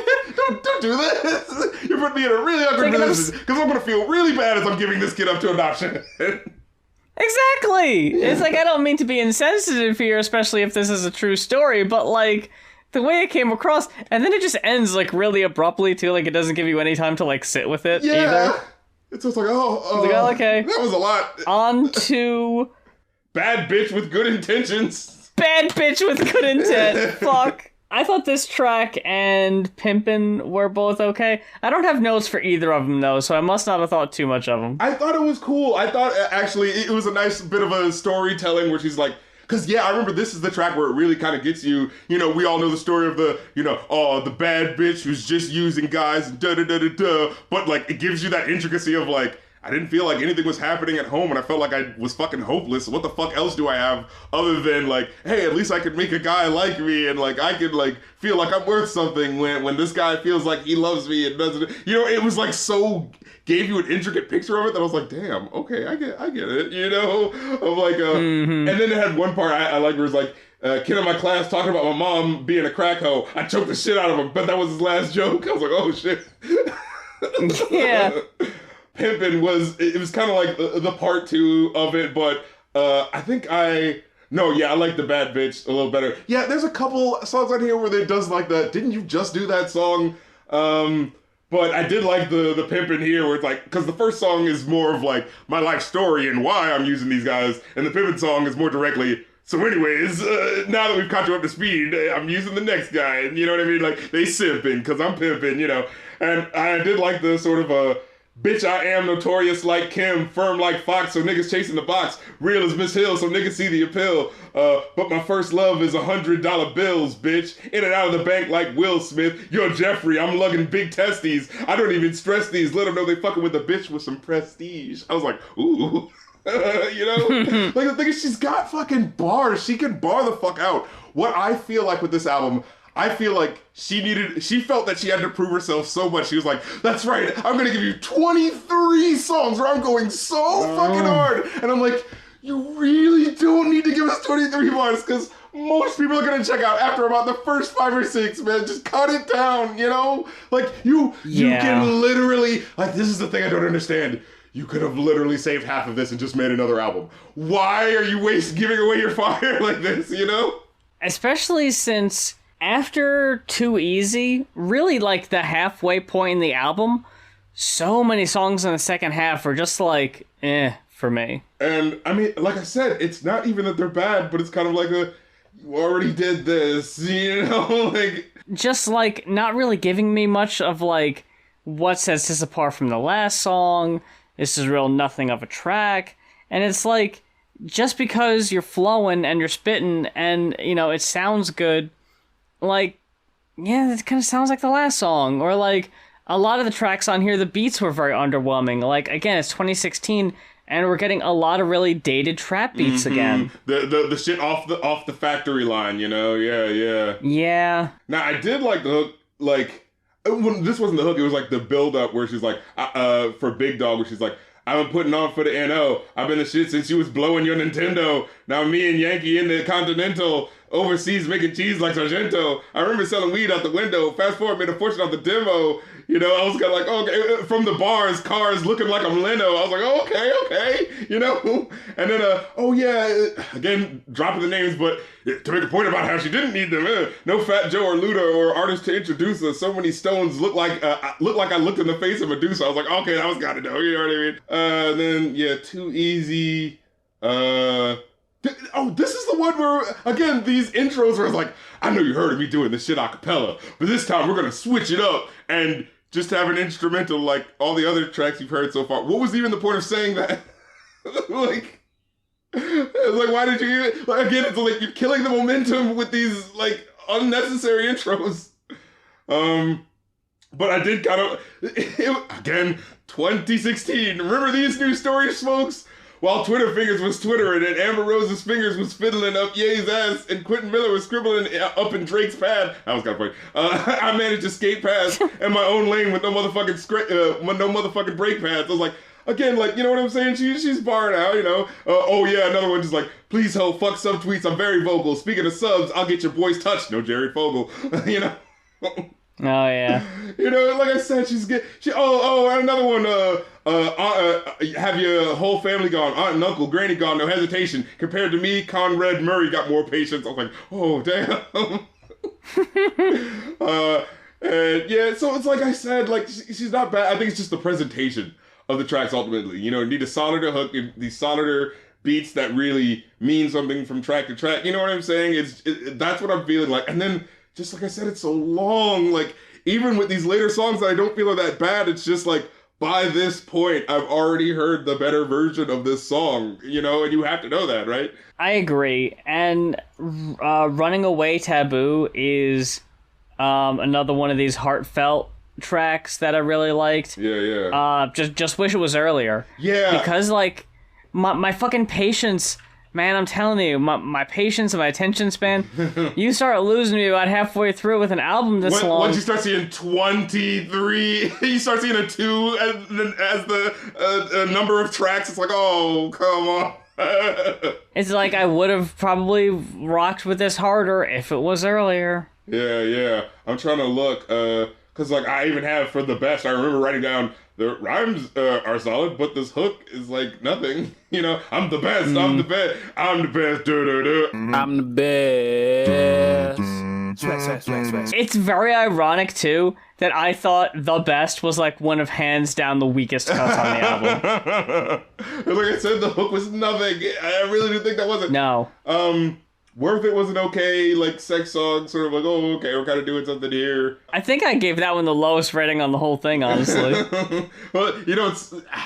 don't do this. You're putting me in a really awkward position because I'm going to feel really bad as I'm giving this kid up to adoption.
Exactly. It's like, I don't mean to be insensitive here, especially if this is a true story, but like, the way it came across, and then it just ends like really abruptly too, like it doesn't give you any time to like sit with it either.
It's just like,
okay.
That was a lot.
On to...
Bad bitch with good intentions.
Bad bitch with good intent. Fuck. I thought this track and Pimpin' were both okay. I don't have notes for either of them, though, so I must not have thought too much of them.
I thought it was cool. I thought, actually, it was a nice bit of a storytelling where she's like, because, yeah, I remember this is the track where it really kind of gets you, we all know the story of the, the bad bitch who's just using guys and da-da-da-da-da. But, like, it gives you that intricacy of, like, I didn't feel like anything was happening at home and I felt like I was fucking hopeless. What the fuck else do I have other than like, hey, at least I could make a guy like me and like I could like feel like I'm worth something when this guy feels like he loves me and doesn't, it was like so gave you an intricate picture of it that I was like, damn, okay, I get it, of like, and then it had one part I like where it was like, kid in my class talking about my mom being a crack hoe. I choked the shit out of him, but that was his last joke. I was like, oh shit.
Yeah.
Pimpin' was kind of like the part 2 of it, but I think I like the bad bitch a little better. Yeah, there's a couple songs on here where it does like the, didn't you just do that song? But I did like the Pimpin' here where it's like, because the first song is more of like my life story and why I'm using these guys, and the Pimpin' song is more directly, so anyways, now that we've caught you up to speed, I'm using the next guy, and you know what I mean? Like, they simping, because I'm pimping, and I did like the sort of bitch, I am notorious like Kim, firm like Fox, so niggas chasing the box. Real as Miss Hill, so niggas see the appeal. But my first love is $100 bills, bitch. In and out of the bank like Will Smith. Yo, Jeffrey, I'm lugging big testes. I don't even stress these. Let them know they fucking with a bitch with some prestige. I was like, ooh. Like the thing is, she's got fucking bars. She can bar the fuck out. What I feel like with this album, I feel like she felt that she had to prove herself so much. She was like, that's right, I'm gonna give you 23 songs where I'm going so fucking hard. And I'm like, you really don't need to give us 23 bars, because most people are gonna check out after about the first 5 or 6, man. Just cut it down, you know? Like, you can literally, like, this is the thing I don't understand. You could have literally saved half of this and just made another album. Why are you giving away your fire like this, you know?
Especially since after Too Easy, really like the halfway point in the album, so many songs in the second half are just like, for me.
And, I mean, like I said, it's not even that they're bad, but it's kind of like you already did this, you know? Like,
just, like, not really giving me much of, like, what sets this apart from the last song. This is real nothing of a track. And it's like, just because you're flowing and you're spitting and, you know, it sounds good, like, yeah, it kind of sounds like the last song. Or, like, a lot of the tracks on here, the beats were very underwhelming. Like, again, it's 2016, and we're getting a lot of really dated trap beats again.
The shit off the factory line, you know? Yeah.
Yeah.
Now, I did like the hook, like, when this wasn't the hook, it was like the build-up where she's like, for Big Dog, where she's like, I've been putting on for the NO. I've been the shit since you was blowing your Nintendo. Now me and Yankee in the Continental, overseas making cheese like Sargento. I remember selling weed out the window. Fast forward, made a fortune off the demo. You know, I was kind of like, okay, from the bars, cars looking like I'm Leno. I was like, oh, okay, you know? And then, again, dropping the names, but to make a point about how she didn't need them. No Fat Joe or Luda or artist to introduce us. So many stones look like I looked in the face of Medusa. I was like, okay, that was gotta do. You know what I mean? Then, Too Easy. This is the one where, again, these intros where it's like, I know you heard of me doing this shit a cappella, but this time we're gonna switch it up and just have an instrumental like all the other tracks you've heard so far. What was even the point of saying that? like, why did you even, like, again, it's like you're killing the momentum with these, like, unnecessary intros. But I did kind of, again, 2016. Remember these news stories, folks? While Twitter fingers was twittering and Amber Rose's fingers was fiddling up Ye's ass and Quentin Miller was scribbling up in Drake's pad. That was kind of funny. I managed to skate past in my own lane with no motherfucking brake pads. I was like, again, like, you know what I'm saying? She's barring out, you know. Another one just like, please ho, fuck subtweets. I'm very vocal. Speaking of subs, I'll get your boys touched. No Jerry Fogle, you know.
Oh yeah.
You know, like I said, another one. Have your whole family gone, aunt and uncle, granny gone, no hesitation. Compared to me, Conrad Murray got more patience. I was like, oh damn. So it's like I said, like she's not bad. I think it's just the presentation of the tracks ultimately. You know, you need a solider hook, these solider beats that really mean something from track to track. You know what I'm saying? That's what I'm feeling like. And then, just like I said, it's so long. Like, even with these later songs that I don't feel are that bad, it's just like, by this point, I've already heard the better version of this song, you know, and you have to know that, right?
I agree. And Running Away Taboo is another one of these heartfelt tracks that I really liked.
Yeah.
Just wish it was earlier.
Yeah.
Because, like, my fucking patience... Man, I'm telling you, my patience and my attention span, you start losing me about halfway through with an album this long.
Once you start seeing 23, you start seeing a 2 as the number of tracks, it's like, oh, come on.
It's like I would have probably rocked with this harder if it was earlier.
Yeah. I'm trying to look, because, like, I even have for the best, I remember writing down, the rhymes are solid, but this hook is like nothing. You know, I'm the best, I'm the best, I'm the best,
I'm the best.
It's very ironic, too, that I thought The Best was like one of hands down the weakest cuts on the album.
Like I said, the hook was nothing. I really do think that wasn't.
No.
Worth It was an okay, like, sex song, sort of like, oh, okay, we're kind of doing something here.
I think I gave that one the lowest rating on the whole thing, honestly.
Well, you know,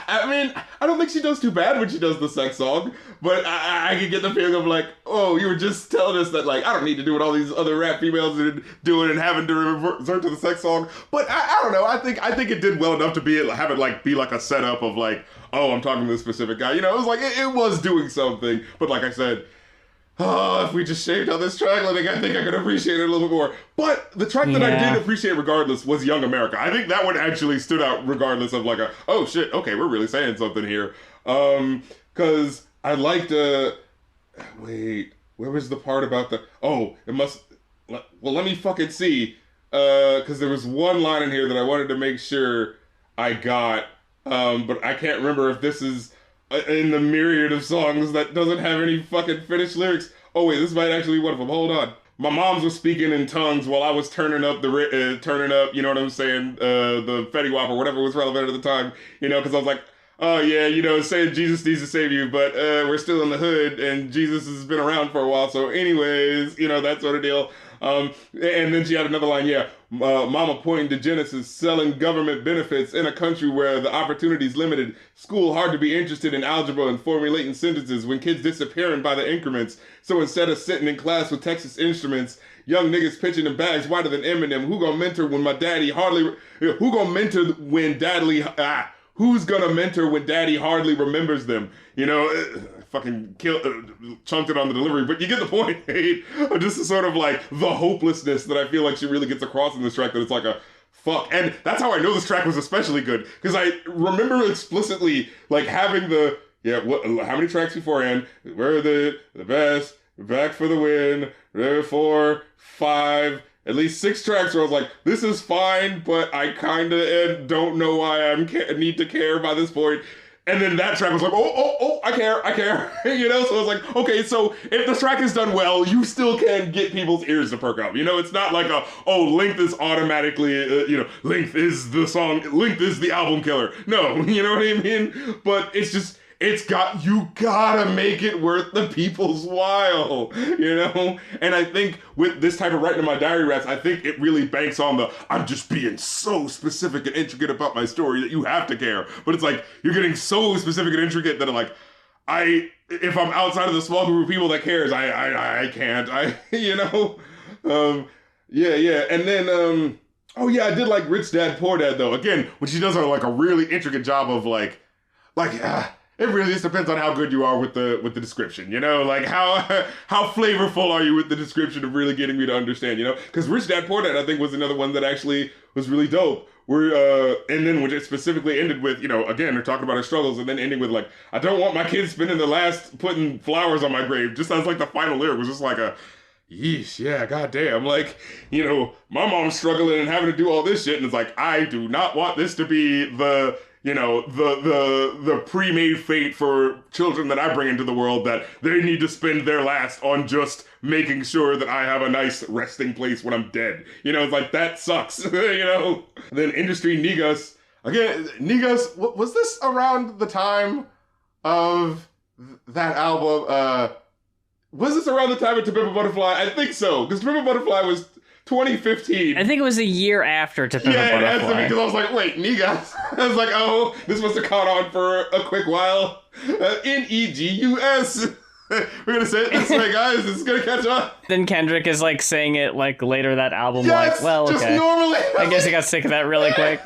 I mean, I don't think she does too bad when she does the sex song, but I can get the feeling of, like, oh, you were just telling us that, like, I don't need to do what all these other rap females are doing and having to resort to the sex song. But I don't know, I think it did well enough to be like a setup of, like, oh, I'm talking to this specific guy. You know, it was like, it was doing something, but like I said, oh, if we just shaved out this track, like, I think I could appreciate it a little bit more. But the track that I did appreciate regardless was Young America. I think that one actually stood out regardless of like oh shit, okay, we're really saying something here. Cause I liked, wait, where was the part about well, let me fucking see. Cause there was one line in here that I wanted to make sure I got, but I can't remember if this is in the myriad of songs that doesn't have any fucking finished lyrics. Oh wait, this might actually be one of them. Hold on. My moms was speaking in tongues while I was turning up, you know what I'm saying, the Fetty Wap or whatever was relevant at the time, you know, because I was like, oh yeah, you know, saying Jesus needs to save you, but we're still in the hood and Jesus has been around for a while, so anyways, you know, that sort of deal. And then she had another line, Mama pointing to Genesis, selling government benefits in a country where the opportunity's limited, school hard to be interested in algebra and formulating sentences when kids disappearing by the increments. So instead of sitting in class with Texas Instruments, young niggas pitching in bags wider than Eminem, who's gonna mentor when daddy hardly remembers them? You know, fucking chunked it on the delivery, but you get the point. Just sort of like the hopelessness that I feel like she really gets across in this track, that it's like a fuck. And that's how I know this track was especially good, because I remember explicitly like having how many tracks beforehand? We're the best, back for the win, there 4, 5, at least 6 tracks where I was like, this is fine, but I kind of don't know why I need to care by this point. And then that track was like, oh, I care. You know, so I was like, okay, so if the track is done well, you still can get people's ears to perk up. You know, it's not like length is automatically, length is the song, length is the album killer. No, you know what I mean? But it's just, you gotta make it worth the people's while, you know? And I think with this type of writing in my diary raps, I think it really banks on I'm just being so specific and intricate about my story that you have to care. But it's like, you're getting so specific and intricate that if I'm outside of the small group of people that cares, I can't, you know? Yeah. And then, I did like Rich Dad, Poor Dad though. Again, when she does a really intricate job of it really just depends on how good you are with the description, you know? Like, how flavorful are you with the description of really getting me to understand, you know? Because Rich Dad, Poor Dad, I think, was another one that actually was really dope. And then when it specifically ended with, you know, again, they're talking about her struggles, and then ending with, like, I don't want my kids spending the last putting flowers on my grave. Just sounds like the final lyric was just like yeesh, yeah, goddamn. Like, you know, my mom's struggling and having to do all this shit, and it's like, I do not want this to be the pre-made fate for children that I bring into the world, that they need to spend their last on just making sure that I have a nice resting place when I'm dead. You know, it's like, that sucks, you know? And then Industry Niggas. Again, Niggas, was this around the time of that album? Was this around the time of To Pimp a Butterfly? I think so, because To Pimp a Butterfly was 2015.
I think it was a year after To Pimp a Butterfly. Yeah, because I was like, wait, niggas. I was like, oh, this must have caught on for a quick while. Negus. We're gonna say it this way, guys. It's gonna catch on. Then Kendrick is like saying it like later that album,
yes,
like, well,
just
okay.
Normally.
I guess he got sick of that really quick.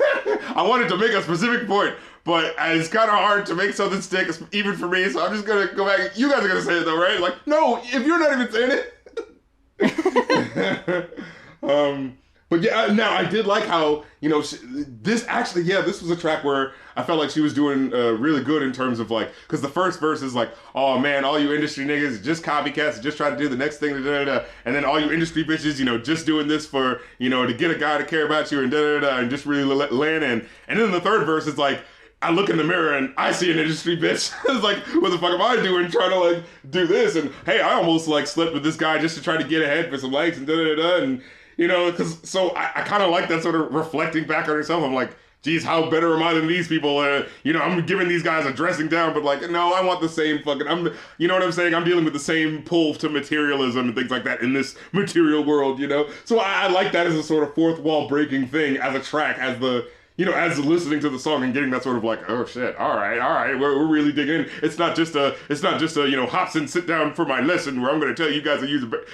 I wanted to make a specific point, but it's kind of hard to make something stick, even for me. So I'm just gonna go back. You guys are gonna say it though, right? Like, no, if you're not even saying it. But yeah, now I did like how, you know, this was a track where I felt like she was doing really good in terms of like, because the first verse is like, oh man, all you industry niggas just copycats, just try to do the next thing, and then all you industry bitches, you know, just doing this for, you know, to get a guy to care about you, and and just really land in. And then the third verse is like, I look in the mirror and I see an industry bitch. It's like, what the fuck am I doing trying to like do this? And hey, I almost like slept with this guy just to try to get ahead for some likes and and you know, because so I kind of like that sort of reflecting back on yourself. I'm like, geez, how better am I than these people? You know, I'm giving these guys a dressing down, but like, no, I want the same fucking, you know what I'm saying? I'm dealing with the same pull to materialism and things like that in this material world, you know? So I like that as a sort of fourth wall breaking thing, as a track, as as listening to the song and getting that sort of like, oh shit, all right, we're really digging in. It's not just a, you know, Hobson, sit down for my lesson where I'm going to tell you guys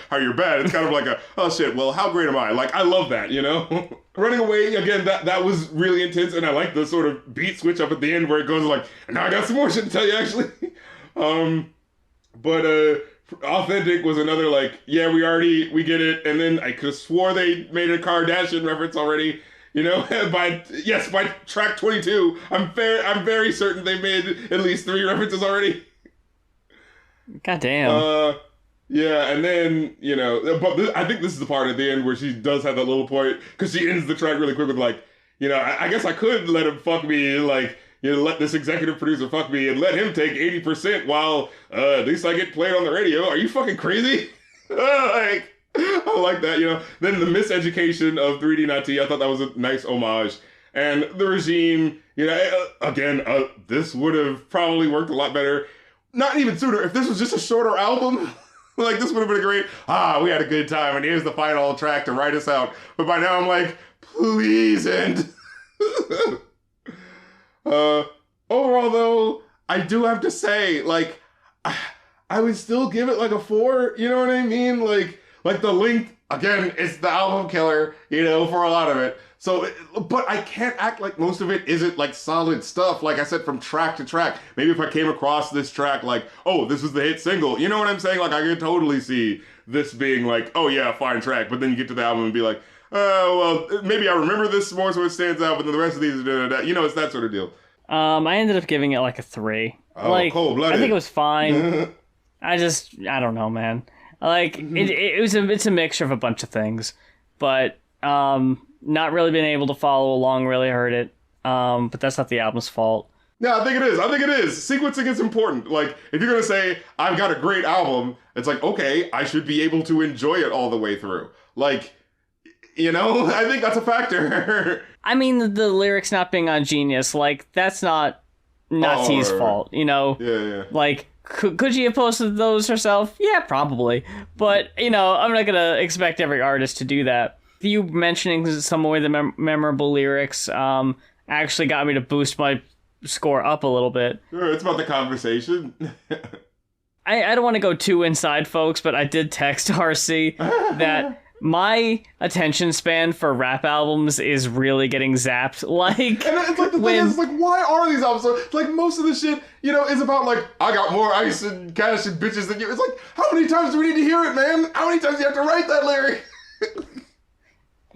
how you're bad. It's kind of like oh shit, well, how great am I? Like, I love that, you know? Running Away, again, that was really intense, and I like the sort of beat switch up at the end where it goes like, and now I got some more shit to tell you, actually. But Authentic was another like, yeah, we get it. And then I could have swore they made a Kardashian reference already. You know, by track 22, I'm very certain they made at least 3 references already.
God damn.
Yeah, and then, you know, but I think this is the part at the end where she does have that little point, because she ends the track really quick with like, you know, I guess I could let him fuck me, like, you know, let this executive producer fuck me and let him take 80% while at least I get played on the radio. Are you fucking crazy? Like, I like that, you know. Then the miseducation of 3D Not T, I thought that was a nice homage. And the regime, you know, again, this would have probably worked a lot better. Not even sooner. If this was just a shorter album, like, this would have been a great, we had a good time, and here's the final track to write us out. But by now I'm like, please end. Overall, though, I do have to say, like, I would still give it like a 4, you know what I mean? Like the length, again, it's the album killer, you know, for a lot of it. So, but I can't act like most of it isn't like solid stuff. Like I said, from track to track. Maybe if I came across this track like, oh, this was the hit single. You know what I'm saying? Like I could totally see this being like, oh yeah, fine track. But then you get to the album and be like, oh, well, maybe I remember this more so it stands out, but then the rest of these are you know, it's that sort of deal.
I ended up giving it like a 3.
Oh,
like,
cold-blooded.
I think it was fine. I don't know, man. Like, it's a mixture of a bunch of things, but not really being able to follow along really hurt it. But that's not the album's fault.
Yeah, I think it is. Sequencing is important. Like, if you're going to say, I've got a great album, it's like, okay, I should be able to enjoy it all the way through. Like, you know, I think that's a factor.
I mean, the lyrics not being on Genius, like, that's not T's fault, you know?
Yeah.
Like, could she have posted those herself? Yeah, probably. But, you know, I'm not going to expect every artist to do that. You mentioning some of the memorable lyrics actually got me to boost my score up a little bit.
Sure, it's about the conversation.
I don't want to go too inside, folks, but I did text RC that my attention span for rap albums is really getting zapped. Like, and
it's like the thing is, like, why are these albums so, like, most of the shit, you know, is about like, I got more ice and cash and bitches than you. It's like, how many times do we need to hear it, man? How many times do you have to write that lyric?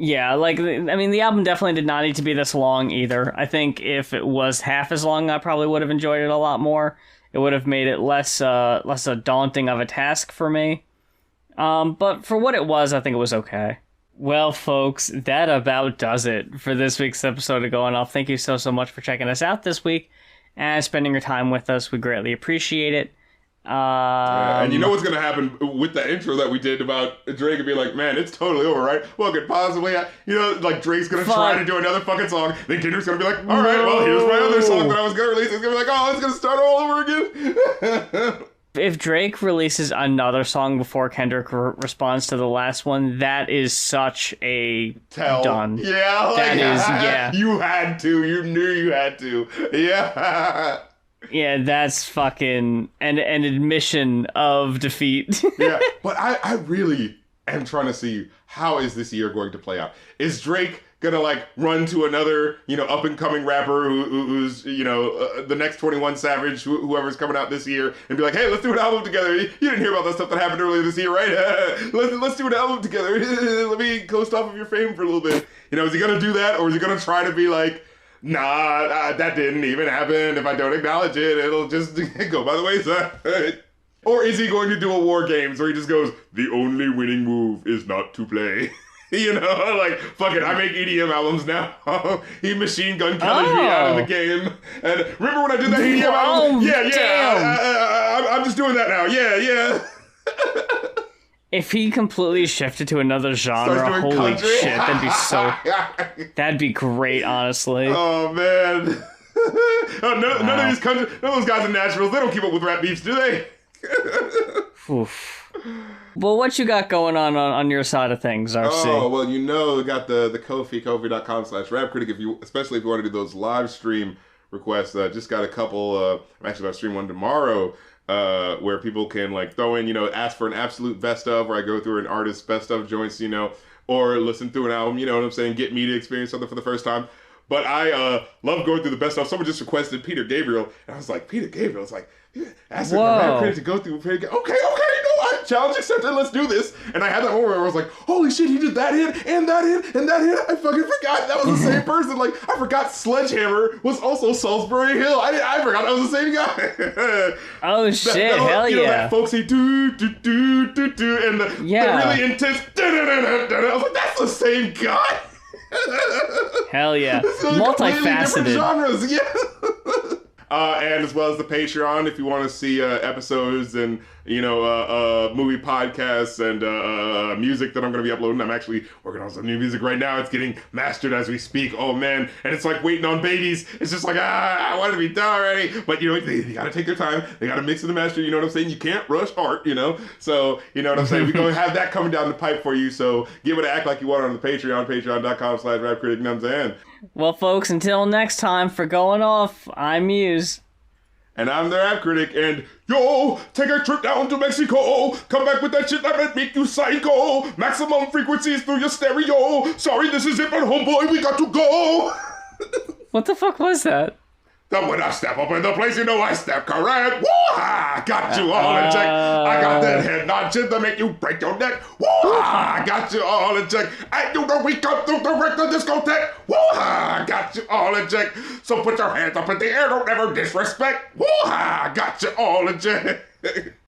Yeah, like, I mean, the album definitely did not need to be this long either. I think if it was half as long, I probably would have enjoyed it a lot more. It would have made it less daunting of a task for me. But for what it was, I think it was okay. Well, folks, that about does it for this week's episode of Going Off. Thank you so much for checking us out this week and spending your time with us. We greatly appreciate it.
And you know what's going to happen with the intro that we did about Drake and be like, man, it's totally over, right? Well, could possibly, you know, like Drake's going to try to do another fucking song. Then Kendrick's going to be like, all right, well, here's my other song that I was going to release. It's going to be like, oh, it's going to start all over again.
If Drake releases another song before Kendrick responds to the last one, that is such a done.
Yeah, like,
that is, yeah.
You had to. You knew you had to. Yeah.
Yeah, that's fucking an admission of defeat.
Yeah, but I really am trying to see how is this year going to play out. Is Drake gonna like run to another, you know, up and coming rapper who's you know the next 21 Savage, whoever's coming out this year, and be like, hey, let's do an album together. You didn't hear about that stuff that happened earlier this year, right? Let's do an album together. Let me coast off of your fame for a little bit. You know, is he gonna do that, or is he gonna try to be like, nah, that didn't even happen. If I don't acknowledge it, it'll just go by the wayside. Or is he going to do a War Games where he just goes, the only winning move is not to play? You know, like, fuck it, I make EDM albums now. He Machine Gun Kelly me out of the game. And remember when I did that EDM album? Yeah. I'm just doing that now. Yeah.
If he completely shifted to another genre, holy
country?
Shit, that'd be great, honestly.
Oh, man. None of those guys in Nashville, they don't keep up with rap beefs, do they?
Oof. Well, what you got going on your side of things, RC?
Oh, well, you know, we got the Kofi.com/rapcritic, especially if you want to do those live stream requests. Just got a couple, I'm actually going to stream one tomorrow, where people can like throw in, you know, ask for an absolute best of, where I go through an artist's best of joints, you know, or listen through an album, you know what I'm saying, get me to experience something for the first time. But I love going through the best stuff. Someone just requested Peter Gabriel, and I was like, Peter Gabriel? It's like, asking the rap critic to go through. Okay, no, challenge accepted, let's do this. And I had that moment where I was like, holy shit, he did that hit, and that hit, and that hit. I fucking forgot that was the same person. Like, I forgot Sledgehammer was also Salisbury Hill. I forgot that was the same guy.
Oh shit, hell yeah.
That folksy do, and the really intense I was like, that's the same guy.
Hell yeah.
Multifaceted. Different genres, yeah. And as well as the Patreon, if you want to see episodes and, movie podcasts and music that I'm going to be uploading. I'm actually working on some new music right now. It's getting mastered as we speak. Oh, man. And it's like waiting on babies. It's just like, I want to be done already. But, they got to take their time. They got to mix in the master. You know what I'm saying? You can't rush art, So, you know what I'm saying? We're going to have that coming down the pipe for you. So give it an act like you want on the Patreon, patreon.com/rapcritic.
Well, folks, until next time, for Going Off, I'm Mues.
And I'm the Rap Critic, and yo, take a trip down to Mexico. Come back with that shit that might make you psycho. Maximum frequencies through your stereo. Sorry, this is it, but homeboy, we got to go.
What the fuck was that?
Then when I step up in the place, I step correct. Woo-ha! Got you all in check. I got that head nod shit to make you break your neck. Woo-ha! Got you all in check. And we come through the record discotheque. Woo-ha! Got you all in check. So put your hands up in the air. Don't ever disrespect. Woo-ha! Got you all in check.